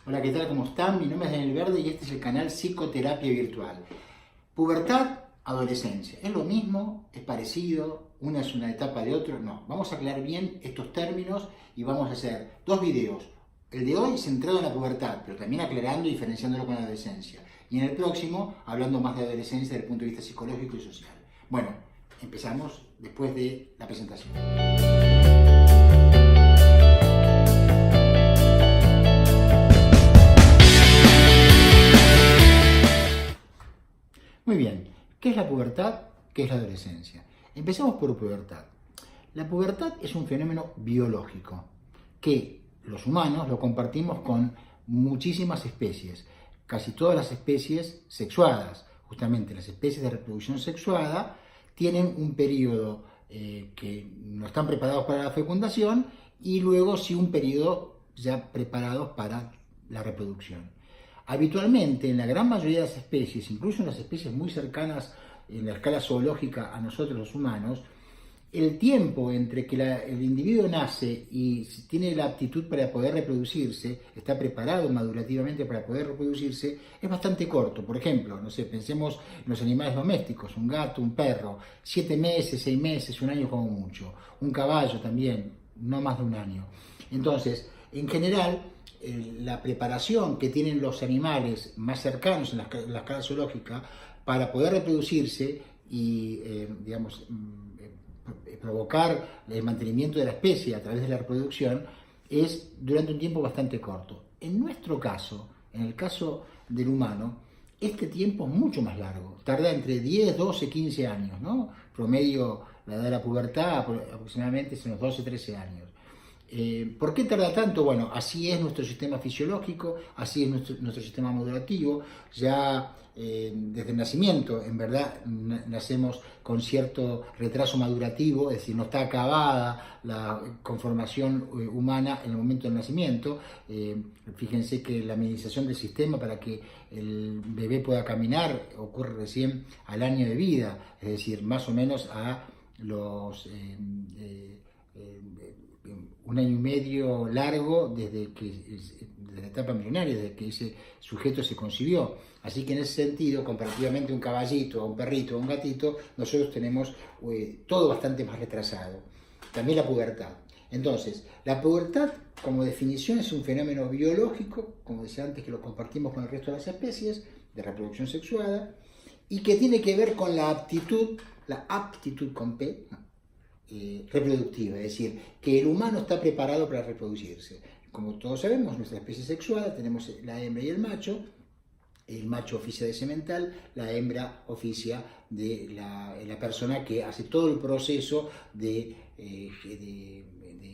Hola, ¿qué tal? ¿Cómo están? Mi nombre es Daniel Verde y este es el canal Psicoterapia Virtual. Pubertad, adolescencia. ¿Es lo mismo? ¿Es parecido? ¿Una es una etapa de otro? No. Vamos a aclarar bien estos términos y vamos a hacer dos videos. El de hoy centrado en la pubertad, pero también aclarando y diferenciándolo con la adolescencia. Y en el próximo, hablando más de adolescencia desde el punto de vista psicológico y social. Bueno, empezamos después de la presentación. Muy bien, ¿qué es la pubertad? ¿Qué es la adolescencia? Empecemos por pubertad. La pubertad es un fenómeno biológico que los humanos lo compartimos con muchísimas especies, casi todas las especies sexuadas. Justamente las especies de reproducción sexuada tienen un periodo que no están preparados para la fecundación y luego sí un periodo ya preparados para la reproducción. Habitualmente, en la gran mayoría de las especies, incluso en las especies muy cercanas en la escala zoológica a nosotros los humanos, el tiempo entre que el individuo nace y tiene la aptitud para poder reproducirse, está preparado madurativamente para poder reproducirse, es bastante corto. Por ejemplo, no sé, pensemos en los animales domésticos, un gato, un perro, 7 meses, 6 meses, un año como mucho. Un caballo también, no más de un año. Entonces, en general, la preparación que tienen los animales más cercanos en la escala zoológica para poder reproducirse y, digamos, provocar el mantenimiento de la especie a través de la reproducción es durante un tiempo bastante corto. En nuestro caso, en el caso del humano, este tiempo es mucho más largo, tarda entre 10, 12, 15 años, ¿no? Promedio, la edad de la pubertad aproximadamente es unos 12, 13 años. ¿Por qué tarda tanto? Bueno, así es nuestro sistema fisiológico, así es nuestro sistema madurativo. Ya desde el nacimiento, en verdad, nacemos con cierto retraso madurativo, es decir, no está acabada la conformación humana en el momento del nacimiento. Fíjense que la administración del sistema para que el bebé pueda caminar ocurre recién al año de vida, es decir, más o menos a los... un año y medio largo desde la etapa embrionaria, desde que ese sujeto se concibió. Así que en ese sentido, comparativamente a un caballito, a un perrito, a un gatito, nosotros tenemos todo bastante más retrasado. También la pubertad. Entonces, la pubertad, como definición, es un fenómeno biológico, como decía antes, que lo compartimos con el resto de las especies, de reproducción sexuada, y que tiene que ver con la aptitud con P, reproductiva, es decir, que el humano está preparado para reproducirse. Como todos sabemos, nuestra especie sexual tenemos la hembra y el macho oficia de semental, la hembra oficia de la persona que hace todo el proceso de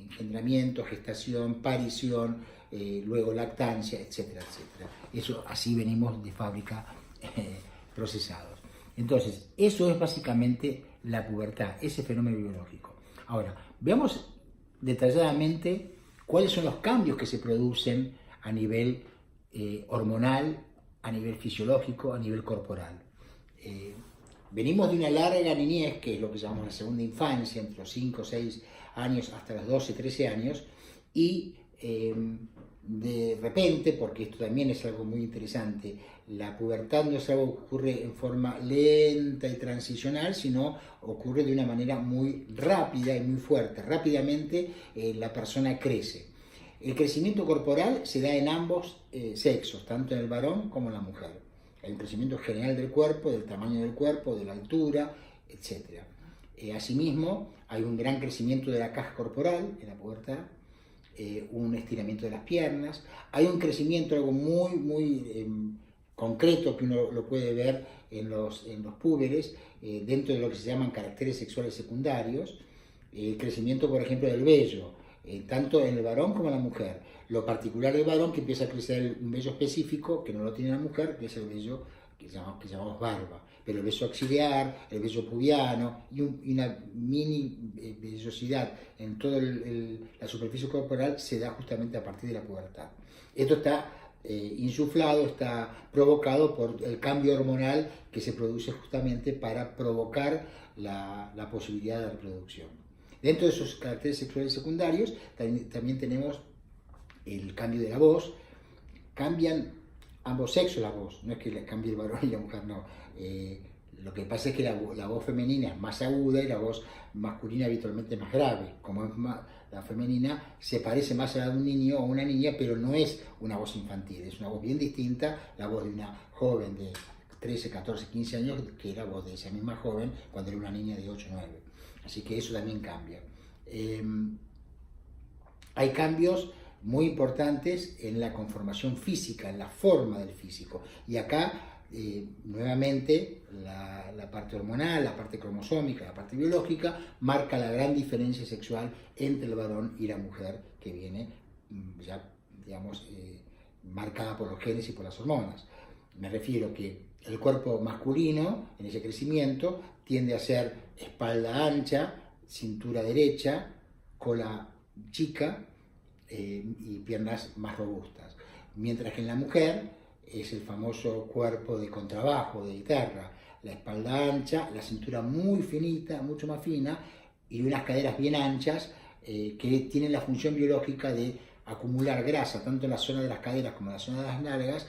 engendramiento, gestación, parición, luego lactancia, etcétera, etcétera. Eso así venimos de fábrica procesados. Entonces, eso es básicamente la pubertad, ese fenómeno biológico. Ahora, veamos detalladamente cuáles son los cambios que se producen a nivel hormonal, a nivel fisiológico, a nivel corporal. Venimos de una larga niñez, que es lo que llamamos la segunda infancia, entre los 5 o 6 años hasta los 12, 13 años, y de repente, porque esto también es algo muy interesante, la pubertad no es algo que ocurre en forma lenta y transicional, sino ocurre de una manera muy rápida y muy fuerte. Rápidamente la persona crece. El crecimiento corporal se da en ambos sexos, tanto en el varón como en la mujer. El crecimiento general del cuerpo, del tamaño del cuerpo, de la altura, etc. Asimismo, hay un gran crecimiento de la caja corporal en la pubertad, un estiramiento de las piernas, hay un crecimiento, algo muy concreto que uno lo puede ver en los púberes, dentro de lo que se llaman caracteres sexuales secundarios, el crecimiento, por ejemplo, del vello, tanto en el varón como en la mujer. Lo particular del varón, que empieza a crecer un vello específico, que no lo tiene la mujer, que es el vello que llamamos barba. Pero el vello axilar, el vello pubiano y una mini vellosidad en toda la superficie corporal se da justamente a partir de la pubertad. Esto está insuflado, está provocado por el cambio hormonal que se produce justamente para provocar la posibilidad de reproducción. Dentro de esos caracteres sexuales secundarios también tenemos el cambio de la voz, cambian ambos sexos la voz, no es que cambie el varón y la mujer, no. Lo que pasa es que la voz femenina es más aguda y la voz masculina habitualmente es más grave. Como es la femenina se parece más a la de un niño o una niña, pero no es una voz infantil, es una voz bien distinta, la voz de una joven de 13, 14, 15 años, que era la voz de esa misma joven cuando era una niña de 8, 9. Así que eso también cambia. Hay cambios muy importantes en la conformación física, en la forma del físico. Y acá, nuevamente, la parte hormonal, la parte cromosómica, la parte biológica, marca la gran diferencia sexual entre el varón y la mujer, que viene ya, digamos, marcada por los genes y por las hormonas. Me refiero que el cuerpo masculino, en ese crecimiento, tiende a ser espalda ancha, cintura derecha, cola chica, y piernas más robustas, mientras que en la mujer es el famoso cuerpo de contrabajo, de guitarra, la espalda ancha, la cintura muy finita, mucho más fina, y unas caderas bien anchas, que tienen la función biológica de acumular grasa, tanto en la zona de las caderas como en la zona de las nalgas,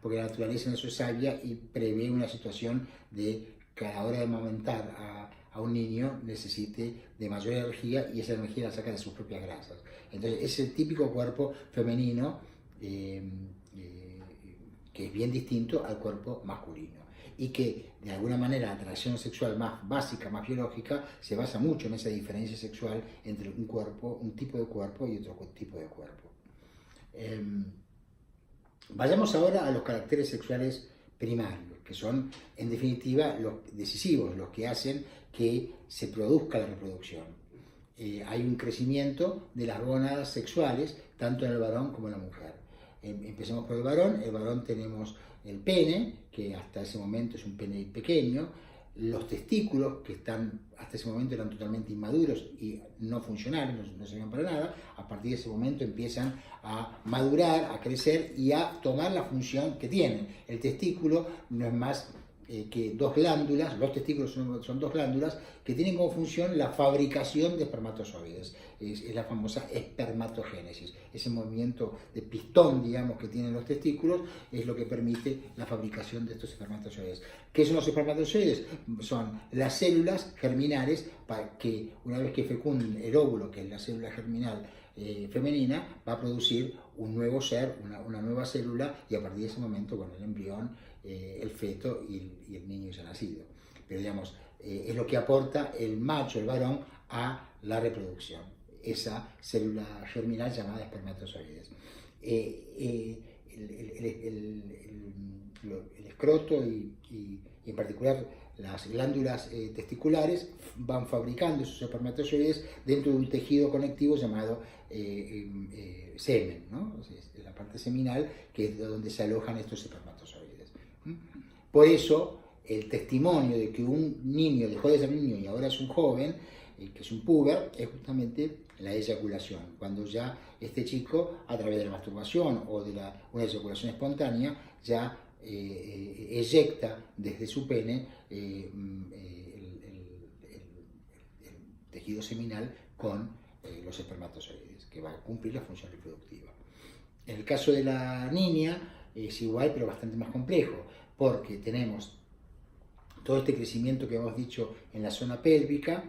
porque la naturaleza en eso es sabia y prevé una situación de que a la hora de amamantar a un niño necesite de mayor energía, y esa energía la saca de sus propias grasas. Entonces es el típico cuerpo femenino, que es bien distinto al cuerpo masculino, y que de alguna manera la atracción sexual más básica, más biológica, se basa mucho en esa diferencia sexual entre un tipo de cuerpo y otro tipo de cuerpo. Vayamos ahora a los caracteres sexuales primarios, que son en definitiva los decisivos, los que hacen que se produzca la reproducción. Hay un crecimiento de las gónadas sexuales tanto en el varón como en la mujer. Empecemos por el varón tenemos el pene, que hasta ese momento es un pene pequeño, los testículos, que hasta ese momento eran totalmente inmaduros y no funcionales, no servían para nada. A partir de ese momento empiezan a madurar, a crecer y a tomar la función que tienen. El testículo no es más que dos glándulas, los testículos son dos glándulas que tienen como función la fabricación de espermatozoides. Es la famosa espermatogénesis. Ese movimiento de pistón, digamos, que tienen los testículos es lo que permite la fabricación de estos espermatozoides. ¿Qué son los espermatozoides? Son las células germinales para que una vez que fecunden el óvulo, que es la célula germinal femenina, va a producir un nuevo ser, una nueva célula, y a partir de ese momento, bueno, el embrión, el feto y el niño ya nacido. Pero digamos, es lo que aporta el macho, el varón, a la reproducción, esa célula germinal llamada espermatozoides. El escroto y en particular las glándulas testiculares van fabricando esos espermatozoides dentro de un tejido conectivo llamado semen, ¿no? Es la parte seminal, que es de donde se alojan estos espermatozoides. Por eso el testimonio de que un niño dejó de ser niño y ahora es un joven, que es un puber, es justamente la eyaculación, cuando ya este chico, a través de la masturbación o de una eyaculación espontánea, ya eyecta desde su pene el tejido seminal con los espermatozoides, que va a cumplir la función reproductiva. En el caso de la niña es igual, pero bastante más complejo, porque tenemos todo este crecimiento que hemos dicho en la zona pélvica,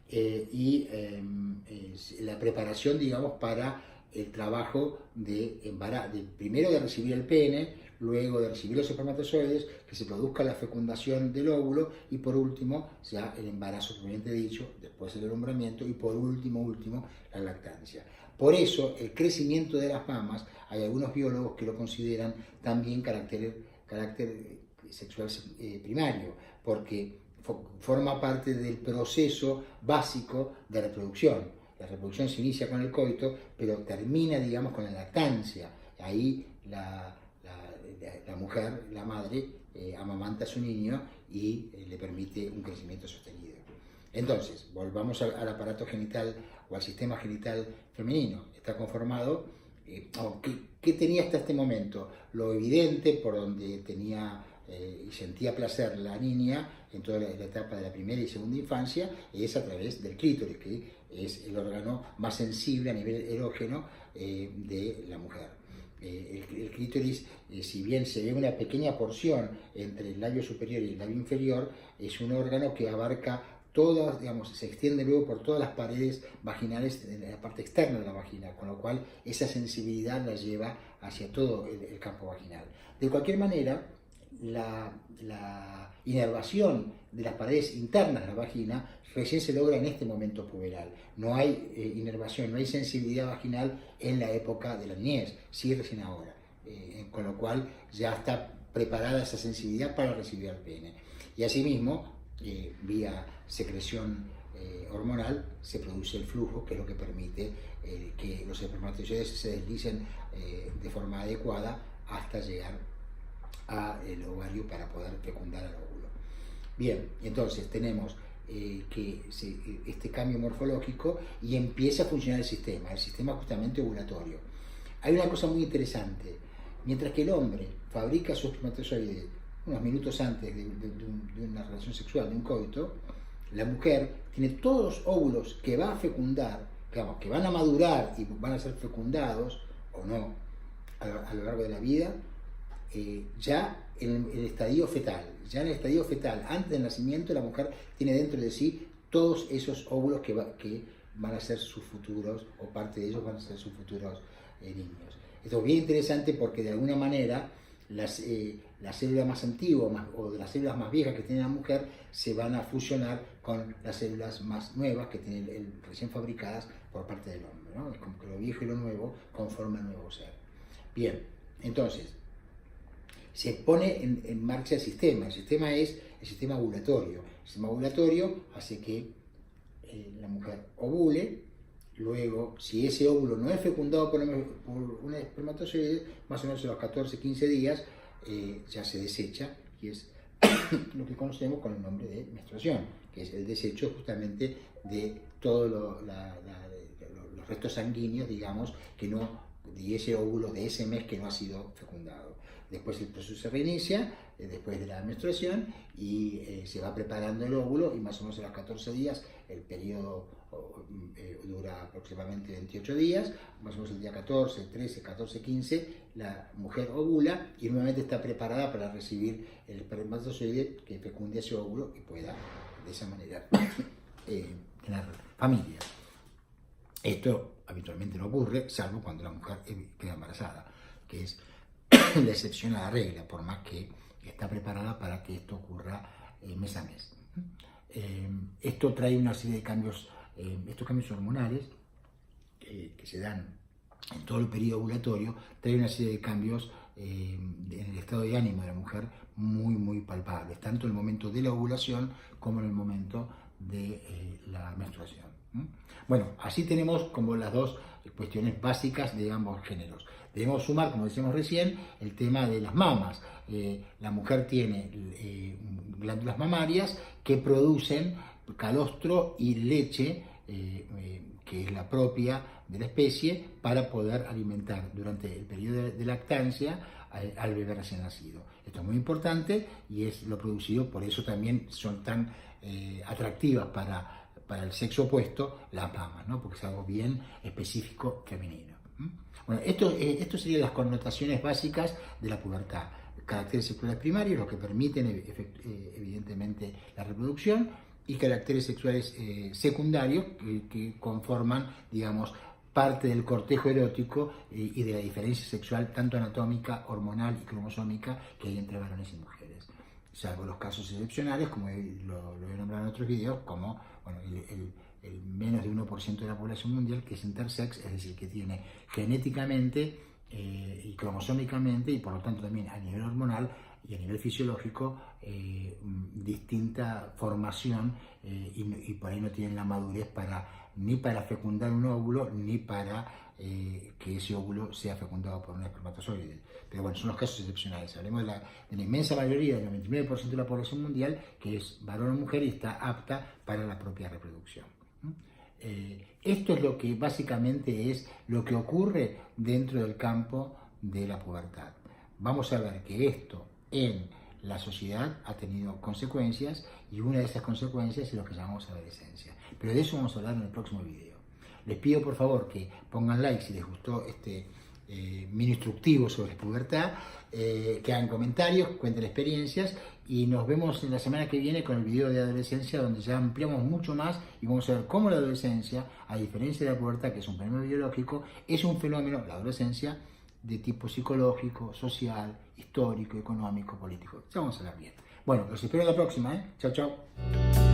y la preparación, digamos, para el trabajo de primero de recibir el pene, luego de recibir los espermatozoides, que se produzca la fecundación del óvulo, y por último ya el embarazo propiamente dicho, después el alumbramiento y por último la lactancia. Por eso el crecimiento de las mamas, hay algunos biólogos que lo consideran también carácter sexual primario, porque forma parte del proceso básico de reproducción. La reproducción se inicia con el coito, pero termina, digamos, con la lactancia. Ahí la mujer, la madre, amamanta a su niño y le permite un crecimiento sostenido. Entonces, volvamos al aparato genital o al sistema genital femenino. Está conformado, ¿qué tenía hasta este momento? Lo evidente, por donde tenía y sentía placer la niña en toda la etapa de la primera y segunda infancia, es a través del clítoris, que es el órgano más sensible a nivel erógeno de la mujer. El clítoris, si bien se ve una pequeña porción entre el labio superior y el labio inferior, es un órgano que abarca todas, digamos, se extiende luego por todas las paredes vaginales de la parte externa de la vagina, con lo cual esa sensibilidad la lleva hacia todo el campo vaginal. De cualquier manera, la inervación de las paredes internas de la vagina recién se logra en este momento puberal. No hay inervación, no hay sensibilidad vaginal en la época de la niñez, sí recién ahora. Con lo cual ya está preparada esa sensibilidad para recibir el pene. Y asimismo, vía secreción hormonal, se produce el flujo, que es lo que permite que los espermatozoides se deslicen de forma adecuada hasta llegar al ovario para poder fecundar al óvulo. Bien, entonces tenemos este cambio morfológico y empieza a funcionar el sistema justamente ovulatorio. Hay una cosa muy interesante: mientras que el hombre fabrica su espermatozoide unos minutos antes de una relación sexual, de un coito, la mujer tiene todos los óvulos que va a fecundar, digamos, que van a madurar y van a ser fecundados o no a lo largo de la vida, ya en el estadio fetal. Ya en el estadio fetal, antes del nacimiento, la mujer tiene dentro de sí todos esos óvulos que van a ser sus futuros, o parte de ellos van a ser sus futuros niños. Esto es bien interesante porque de alguna manera las células más antiguas o de las células más viejas que tiene la mujer se van a fusionar con las células más nuevas que tiene recién fabricadas por parte del hombre, ¿no? Es como que lo viejo y lo nuevo conforman el nuevo ser. Bien, entonces se pone en marcha el sistema. El sistema es el sistema ovulatorio. El sistema ovulatorio hace que la mujer ovule. Luego, si ese óvulo no es fecundado por un espermatozoide, más o menos a los 14-15 días ya se desecha, y es lo que conocemos con el nombre de menstruación, que es el desecho justamente de todos los restos sanguíneos, digamos, de ese óvulo, de ese mes que no ha sido fecundado. Después el proceso se reinicia, después de la menstruación, y se va preparando el óvulo, y más o menos a los 14 días, el periodo dura aproximadamente 28 días, más o menos el día 14, 13, 14, 15, la mujer ovula y nuevamente está preparada para recibir el espermatozoide que fecunde ese óvulo y pueda de esa manera tener familia. Esto habitualmente no ocurre, salvo cuando la mujer queda embarazada, que es la excepción a la regla, por más que está preparada para que esto ocurra mes a mes. Esto trae una serie de cambios, estos cambios hormonales que se dan en todo el periodo ovulatorio, trae una serie de cambios en el estado de ánimo de la mujer muy palpables, tanto en el momento de la ovulación como en el momento de la menstruación. Bueno, así tenemos como las dos cuestiones básicas de ambos géneros. Debemos sumar, como decíamos recién, el tema de las mamas. La mujer tiene glándulas mamarias que producen calostro y leche, que es la propia de la especie, para poder alimentar durante el periodo de lactancia al bebé recién nacido. Esto es muy importante y es lo producido, por eso también son tan atractivas para el sexo opuesto las mamas, ¿no? Porque es algo bien específico femenino. Bueno, esto serían las connotaciones básicas de la pubertad. Caracteres sexuales primarios, los que permiten evidentemente la reproducción, y caracteres sexuales secundarios que conforman, digamos, parte del cortejo erótico y de la diferencia sexual tanto anatómica, hormonal y cromosómica que hay entre varones y mujeres. Salvo los casos excepcionales, como lo he nombrado en otros videos, como bueno, el menos de 1% de la población mundial que es intersex, es decir, que tiene genéticamente y cromosómicamente, y por lo tanto también a nivel hormonal y a nivel fisiológico, distinta formación, y por ahí no tienen la madurez ni para fecundar un óvulo, ni para que ese óvulo sea fecundado por un espermatozoide. Pero bueno, son los casos excepcionales. Hablemos de la inmensa mayoría, del 99% de la población mundial, que es varón o mujer y está apta para la propia reproducción. Esto es lo que básicamente es lo que ocurre dentro del campo de la pubertad. Vamos a ver que esto en la sociedad ha tenido consecuencias, y una de esas consecuencias es lo que llamamos adolescencia. Pero de eso vamos a hablar en el próximo video. Les pido por favor que pongan like si les gustó este mini instructivo sobre pubertad, que hagan comentarios, cuenten experiencias y nos vemos en la semana que viene con el video de adolescencia donde ya ampliamos mucho más y vamos a ver cómo la adolescencia, a diferencia de la pubertad que es un fenómeno biológico, es un fenómeno, la adolescencia, de tipo psicológico, social, histórico, económico, político. Ya vamos a hablar bien. Bueno, los espero en la próxima, ¿eh? Chao, chao.